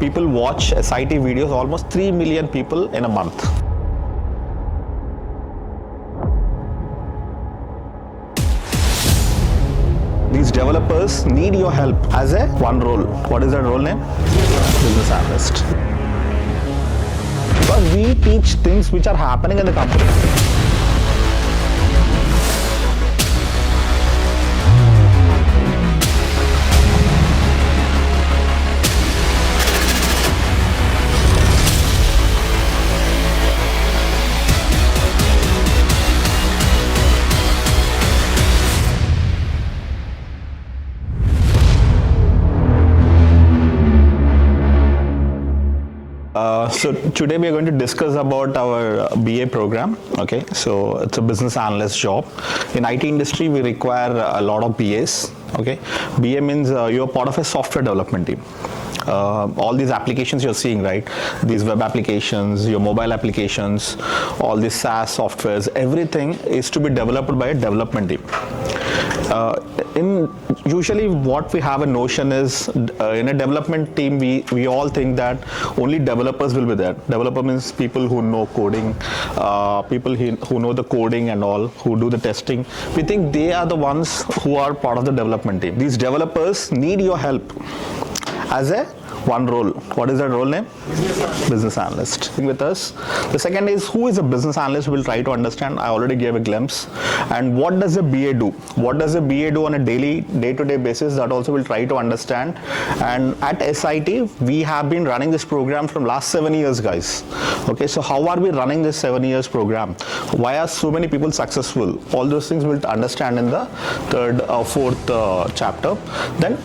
People watch SIT videos, almost 3 million people in a month. These developers need your help as a one role. What is that role name? Business Analyst. Because we teach things which are happening in the company. So today we are going to discuss about our BA program. Okay, so it's a business analyst job. In IT industry, we require a lot of BAs. Okay, BA means you're part of a software development team. All these applications you're seeing, right? These web applications, your mobile applications, all these SaaS softwares, everything is to be developed by a development team. Usually what we have a notion is in a development team we all think that only developers will be there. Developer means people who know coding, people who know the coding and all, who do the testing. We think they are the ones who are part of the development team. These developers need your help as a one role. What is that role name? Business Analyst. With us. The second is, who is a business analyst? We'll try to understand. I already gave a glimpse. And what does a BA do? What does a BA do on a day-to-day basis? That also we'll try to understand. And at SIT, we have been running this program from last 7 years, guys. Okay, so how are we running this 7 years program? Why are so many people successful? All those things we'll understand in the third or fourth chapter. Then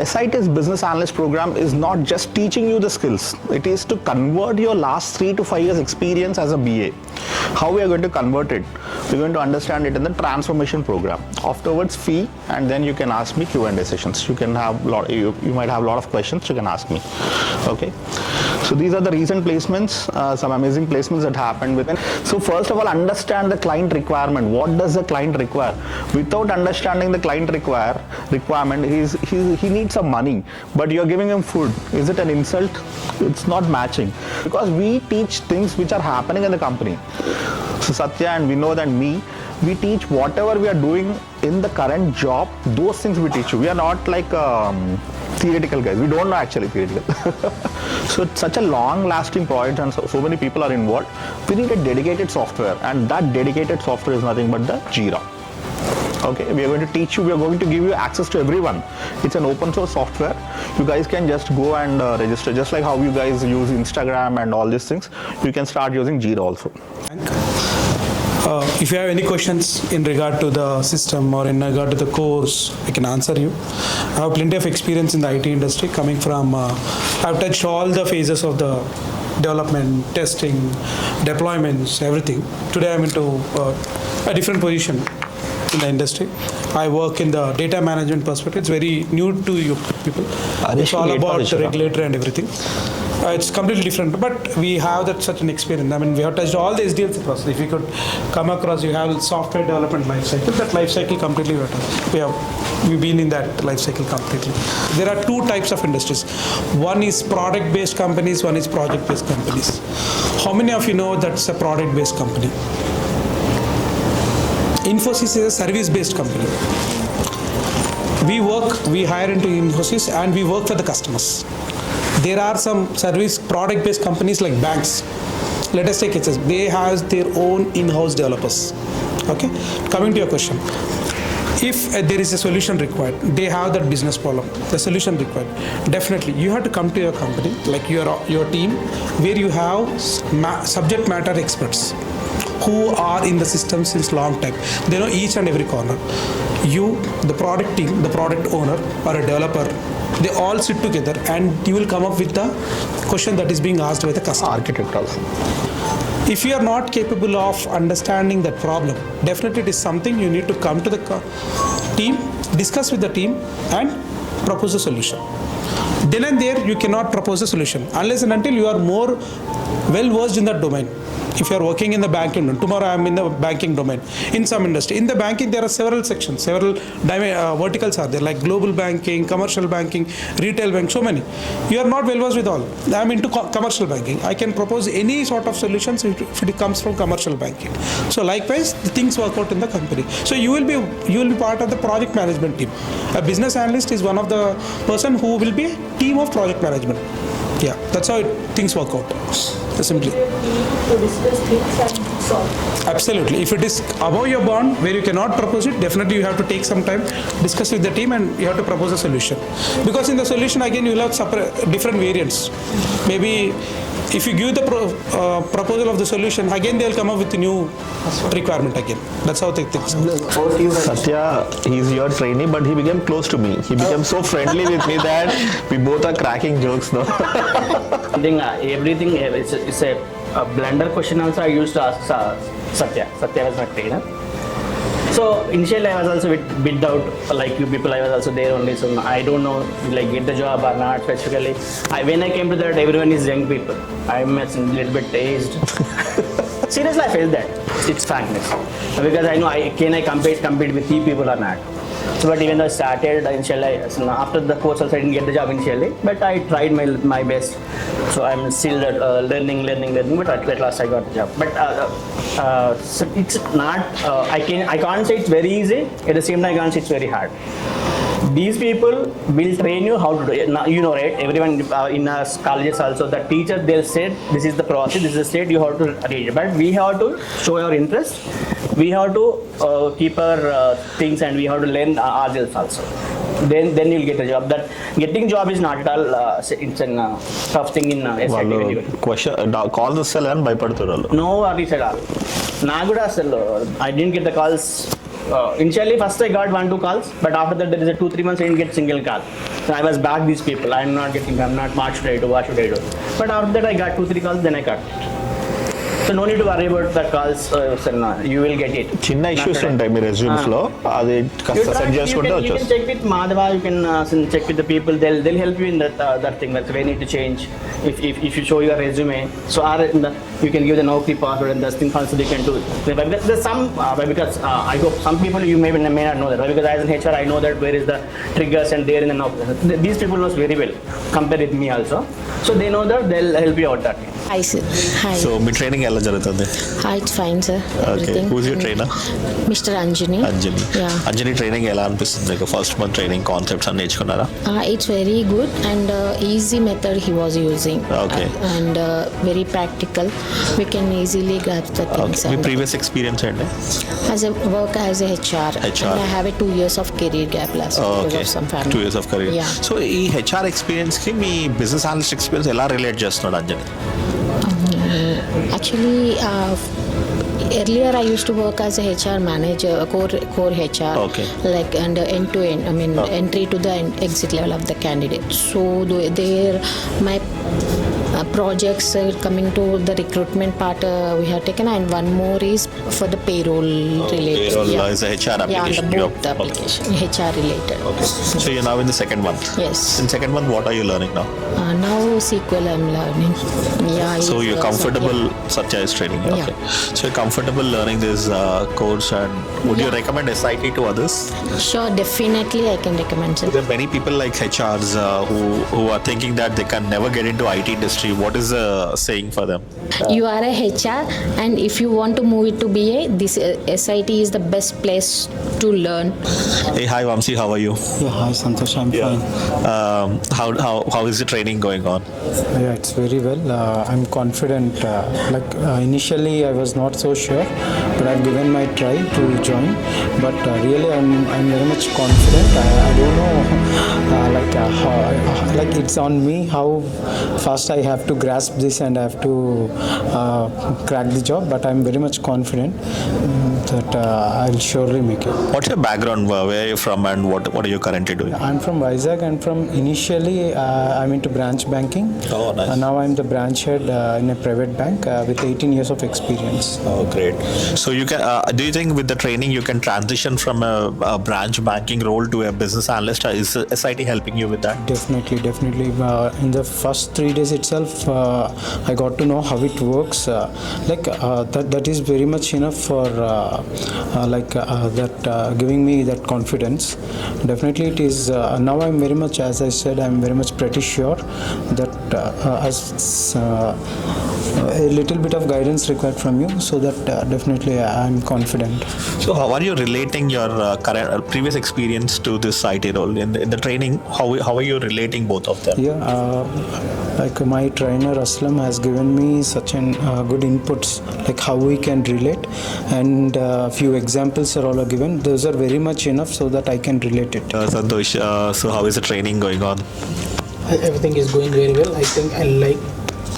SIT's business analyst program is not just teaching you the skills. It is to convert your last 3 to 5 years experience as a BA. How we are going to convert it? We're going to understand it in the transformation program. Afterwards, fee, and then you can ask me Q&A sessions. You can have you might have a lot of questions. You can ask me. Okay. So these are the recent placements, some amazing placements that happened within. So first of all, understand the client requirement. What does the client require? Without understanding the client requirement, he needs some money, but you're giving him food. Is it an insult? It's not matching, because we teach things which are happening in the company. So Satya and Vinod and me, we teach whatever we are doing in the current job. Those things we teach you. We are not like theoretical guys. We don't know actually theoretical. So it's such a long-lasting project, and so many people are involved. We need a dedicated software, and that dedicated software is nothing but the Jira. Okay, we are going to teach you, we are going to give you access to everyone. It's an open source software. You guys can just go and register, just like how you guys use Instagram and all these things. You can start using Jira also. If you have any questions in regard to the system or in regard to the course, I can answer you. I have plenty of experience in the IT industry, coming from, I've touched all the phases of the development, testing, deployments, everything. Today I'm into a different position in the industry. I work in the data management perspective. It's very new to you people. It's all about the regulator and everything. It's completely different, but we have that such an experience. I mean, we have touched all the SDLC process. If you could come across, you have software development life cycle. That life cycle completely we've been in that life cycle completely. There are two types of industries. One is product-based companies. One is project-based companies. How many of you know that's a product-based company? Infosys is a service-based company. We hire into Infosys and we work for the customers. There are some service product-based companies like banks. Let us take it as they have their own in-house developers. Okay. Coming to your question, if there is a solution required, they have that business problem, the solution required. Definitely, you have to come to your company, like your team, where you have subject matter experts who are in the system since long time. They know each and every corner. You, the product team, the product owner or a developer, they all sit together and you will come up with the question that is being asked by the customer. Architect also. If you are not capable of understanding that problem, definitely it is something you need to come to the team, discuss with the team and propose a solution. Then and there you cannot propose a solution unless and until you are more well versed in that domain. if you are working in the banking, tomorrow I am in the banking domain, in some industry. In the banking, there are several sections, several verticals are there, like global banking, commercial banking, retail bank, so many. You are not well versed with all. I am into commercial banking. I can propose any sort of solutions if it comes from commercial banking. So likewise, the things work out in the company. So you will be part of the project management team. A business analyst is one of the person who will be a team of project management. Yeah, that's how things work out. Simply. To discuss things and solve. Absolutely. If it is above your bound where you cannot propose it, definitely you have to take some time, discuss with the team, and you have to propose a solution. Because in the solution, again, you will have different variants. Maybe if you give the proposal of the solution, again they will come up with a new requirement again. That's how they think. Satya, he's your trainee, but he became close to me. He became so friendly with me that we both are cracking jokes now. I think everything it's a blunder question also I used to ask Satya. Satya was my trainer. So initially I was also a bit doubt, like you people, I was also there only, so I don't know like get the job or not specifically. When I came to that, everyone is young people. I'm a little bit aged. Seriously, I felt that. It's frankness. Because I know can I compete with you people or not. So, but even though I started initially, so after the course also I didn't get the job initially, but I tried my best. So I'm still learning, but at last I got the job. But so it's not, I can't say it's very easy, at the same time I can't say it's very hard. These people will train you how to do it. Now, you know, right? Everyone in our colleges also, the teacher, they'll say, this is the process, this is the state, you have to read it. But we have to show our interest. We have to keep our things, and we have to learn ourselves also. Then you'll get a job. That getting job is not at all, it's a tough thing in SIT. Question, call the cell and bypass. No worries at all. I didn't get the calls. Initially, first I got 1-2 calls, but after that there is a 2-3 months I didn't get single call. So I was back these people. I'm not, what should I do? But after that I got 2-3 calls, then I got it. So no need to worry about the calls, you will get it. చిన్న issues ఉంటాయి మీ resumes లో అది set చేసుకుంటే You వచ్చేస్తుంది. can check with Madhava, you can check with the people, they'll help you in that thing, that's where you need to change. If you show your resume, so you can give the Naukri password, and those things also they can do. There's some, because I hope some people you may not know that, because as an HR I know that where is the triggers and there in the Naukri. These people knows very well, compared with me also. So they know that they'll help you out that. Hi, sir. Hi. So మీ training ఎలా జరుగుతుంది? Hi, it's fine, sir. Okay, Everything. Who's your trainer? Mr. Anjani. Anjani. Yeah. Anjani training ఎలా అనిపిస్తుంది మీకు? First month training concepts అన్ని నేర్చుకున్నారా? It's very good and easy method he was using. Okay. And very practical. We can easily grasp the things. Okay, me And previous experience ఏంటి? as a work as a HR. HR. And I have a 2 years of career gap last year because okay, of some family. 2 years of career. Yeah. So ఈ HR ఎక్స్పీరియన్స్కి మీ business analyst experience ఎలా relate చేస్తున్నాడు Anjani? Actually, earlier I used to work as a HR manager, core HR, Okay. like and end to end. I mean, entry to the exit level of the candidate. So there, my projects coming to the recruitment part we have taken, and one more is for the payroll related. Payroll is a HR application. Yeah, both the application, HR related. Okay. So you're now in the second month. Yes. In second month, what are you learning now? Now SQL I'm learning. Yeah. So yes, you're comfortable, Satya is training. Yeah. Okay. So you're comfortable learning this course, and would you Yeah. recommend SIT to others? Sure, definitely I can recommend, sir. There are many people like HRs who are thinking that they can never get into IT industry. What is the saying for them? You are a HR, and if you want to move it to BA, this SIT is the best place to learn. Hey, hi Vamsi, how are you? Yeah, hi Santosh, I'm fine. How is the training going on? Yeah, it's very well. I'm confident. Initially, I was not so sure, but I've given my try to join. But really, I'm very much confident. I don't know, it's on me how fast I have to grasp this and I have to crack the job. But I'm very much confident. that I'll surely make it. What's your background? Where are you from, and what are you currently doing? I'm from Vizag, and from initially I'm into branch banking. Oh, nice. Now I'm the branch head in a private bank with 18 years of experience. Oh, great. So you can. Do you think with the training you can transition from a branch banking role to a business analyst? Is SIT helping you with that? Definitely. In the first 3 days itself, I got to know how it works. That is very much enough for giving me that confidence. Definitely, it is. Now I'm very much, as I said, I'm very much pretty sure that a little bit of guidance required from you, so that definitely I'm confident. So how are you relating your previous experience to this IT role in the training? How are you relating both of them? Like my trainer Aslam has given me such an good inputs, like how we can relate, and a few examples are all given. Those are very much enough so that I can relate it. Santosh, so how is the training going on? Everything is going very well. I think I like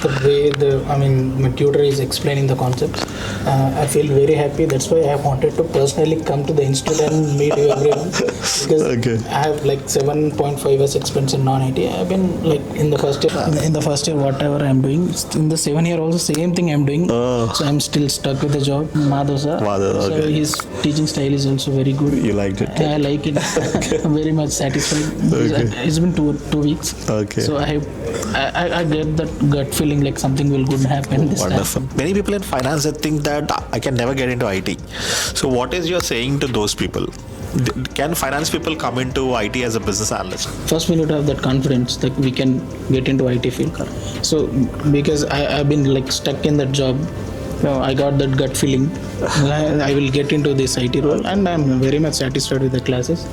the way my tutor is explaining the concepts. I feel very happy. That's why I wanted to personally come to the institute and meet you everyone, because I have like 7.5 years experience in non-IT. I've been like in the first year whatever I'm doing, in the 7 year also same thing I'm doing. So I'm still stuck with the job. Madhav sir. So his teaching style is also very good. You liked it? I like it. I'm very much satisfied. It's been two weeks. So I get that gut feeling like something will good happen this Wonderful. time. Many people in finance, they think that I can never get into IT. So what is your saying to those people? Can finance people come into IT as a business analyst? First, we need to have that confidence that we can get into IT field. So because I've been like stuck in that job, I got that gut feeling. I will get into this IT role, and I'm very much satisfied with the classes.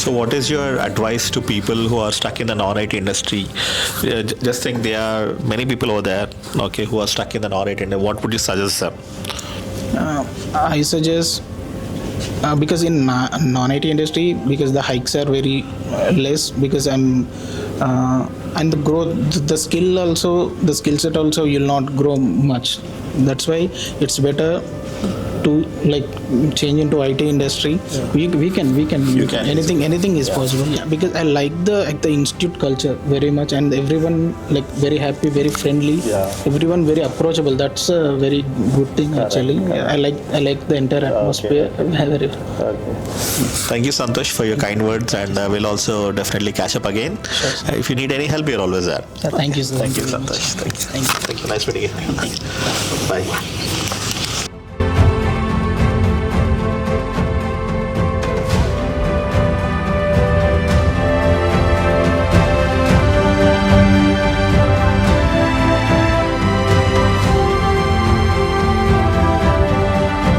So what is your advice to people who are stuck in the non-IT industry? Just think there are many people over there, who are stuck in the non-IT industry. What would you suggest them? I suggest, because in non-IT industry, because the hikes are very less, because and the growth, the skill set also you'll not grow much. That's why it's better to like change into IT industry. We can anything is possible. Because I like the institute culture very much, and everyone like very happy, very friendly, everyone very approachable. That's a very good thing actually. I like the entire atmosphere. Thank you, Santosh, for your kind words, and we'll also definitely catch up again. If you need any help, you're always there. Thank you, sir. Thank you, Santosh. Thank you. Nice meeting you. Bye.